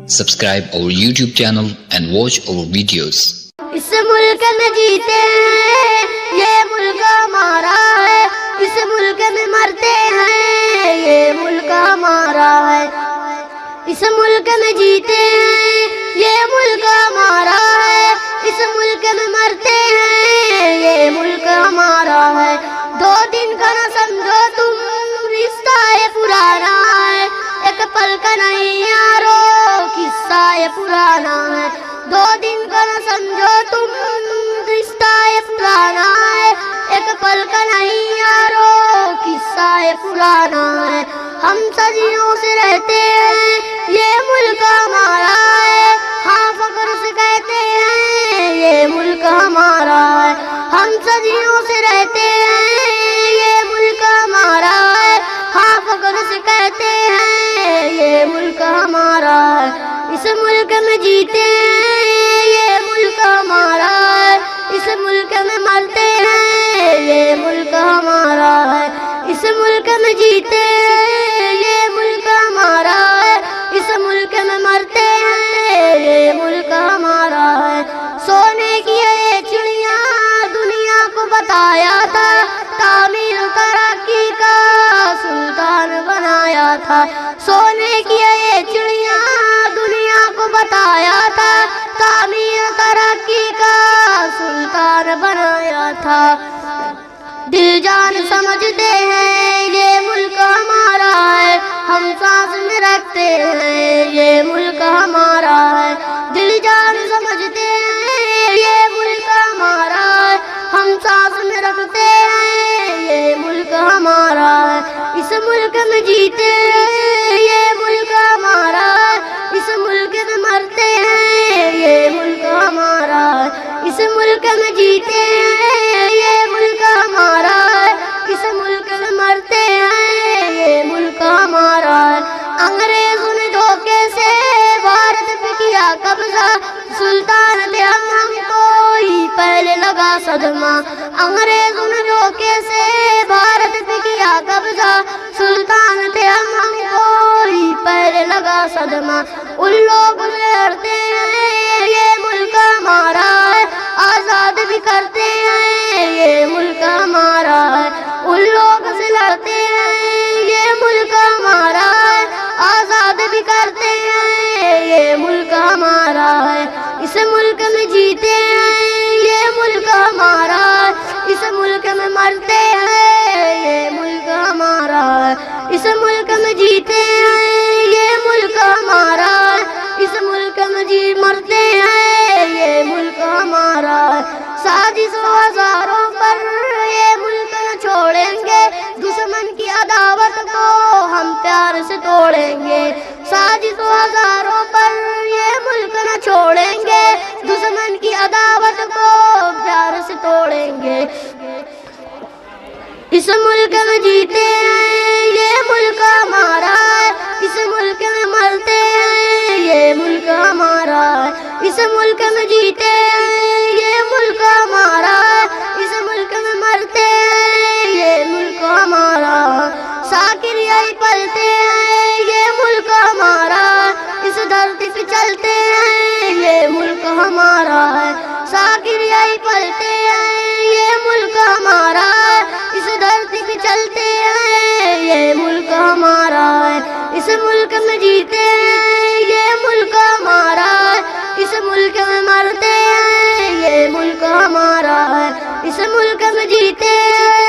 Subscribe our YouTube channel and watch our videos. اس ملک میں جیتے ہیں یہ ملک ہمارا ہے، اس ملک میں مرتے ہیں یہ ملک ہمارا ہے، اس ملک میں جیتے ہیں یہ ملک ہمارا ہے، اس ملک میں مرتے ہیں یہ ملک ہمارا ہے۔ دو دن کا نہ سمجھو تم رشتہ یہ پرانا ہے، ایک پل کا نہیں یارو قصہ یہ پرانا ہے۔ دو دن کا نہ سمجھو تم رشتہ یہ پرانا ہے، ایک پل کا نہیں یارو قصہ یہ پرانا ہے۔ ہم صدیوں سے رہتے ہیں یہ ملک ہمارا ہے، ہاں فخر سے کہتے ہیں یہ ملک ہمارا ہے۔ ہم صدیوں سے رہتے ہیں یہ ملک ہمارا ہے، ہاں فخر سے کہتے ہیں یہ ملک ہمارا ہے۔ اس ملک میں جیتے ہیں یہ ملک ہمارا ہے، اس ملک میں مرتے ہیں یہ ملک ہمارا ہے۔ اس ملک میں جیتے ہیں یہ ملک ہمارا ہے، اس ملک میں مرتے ہیں یہ ملک ہمارا ہے۔ سونے کی یہ چڑیاں دنیا کو بتایا تھا، تعمیر ترقی کا سلطان بنایا تھا۔ سونے کی یہ چڑیاں دنیا کو بتایا تھا، تعمیر ترقی کا سلطان بنایا تھا۔ دل جان سمجھتے ہیں یہ ملک ہمارا ہے، ہم سانس میں رکھتے ہیں یہ ملک ہمارا ہے۔ دل جان سمجھتے ہیں یہ ملک ہمارا ہے، ہم سانس میں رکھتے ہیں یہ ملک ہمارا ہے۔ اس ملک میں جیتے ہیں یہ ملک ہمارا ہے، اس ملک میں مرتے ہیں یہ ملک ہمارا ہے۔ اس ملک میں جیتے ہیں یہ ملک ہمارا ہے، اس ملک میں مرتے ہیں یہ ملک ہمارا ہے۔ انگریزوں نے دھوکے سے بھارت پہ کیا قبضہ، سلطان تھے ہم کو ہی پہلے لگا صدمہ۔ انگریزوں نے دھوکے سے بھارت پہ کیا قبضہ، سلطان تھے ہم کو ہی پہلے لگا صدمہ۔ ان لوگوں سے لڑتے ہیں یہ ملک ہمارا ہے، آزاد بھی کرتے ہیں یہ ملک ہمارا ہے۔ ان لوگوں سے لڑتے ہیں یہ ملک ہمارا ہے، آزاد بھی کرتے ہیں یہ ملک ہمارا ہے۔ اس ملک میں جیتے ہیں یہ ملک ہمارا ہے، اس ملک میں مرتے ہیں یہ ملک ہمارا ہے۔ اس ملک میں جیتے ہیں یہ ملک ہمارا ہے، اس ملک میں مرتے ہیں یہ ملک ہمارا ہے۔ سازش و ہزاروں پر یہ ملک نہ چھوڑیں گے، دشمن کی عداوت کو ہم پیار سے توڑیں گے۔ سازش و ہزاروں پر یہ ملک نہ چھوڑیں گے، دشمن کی عداوت کو پیار سے توڑیں گے۔ اس ملک میں جیتے ہیں یہ ملک ہمارا ہے، اس ملک میں مرتے ہیں یہ ملک ہمارا ہے۔ اس ملک میں جیتے ہیں یہ ملک ہمارا ہے، اس ملک میں مرتے ہیں یہ ملک ہمارا ہے۔ ساکر یہی پلتے ہیں یہ ملک ہمارا ہے، اس دھرتی پہ چلتے ہیں یہ ملک ہمارا ہے۔ ساکر یہی پلتے ہیں یہ ملک ہمارا ہے، اس دھرتی پہ چلتے ہیں یہ ملک ہمارا ہے۔ اس ملک میں جیتے ہیں یہ ملک ہمارا ہے، اس ملک میں مرتے ہیں یہ ملک ہمارا ہے۔ اس ملک میں جیتے ہیں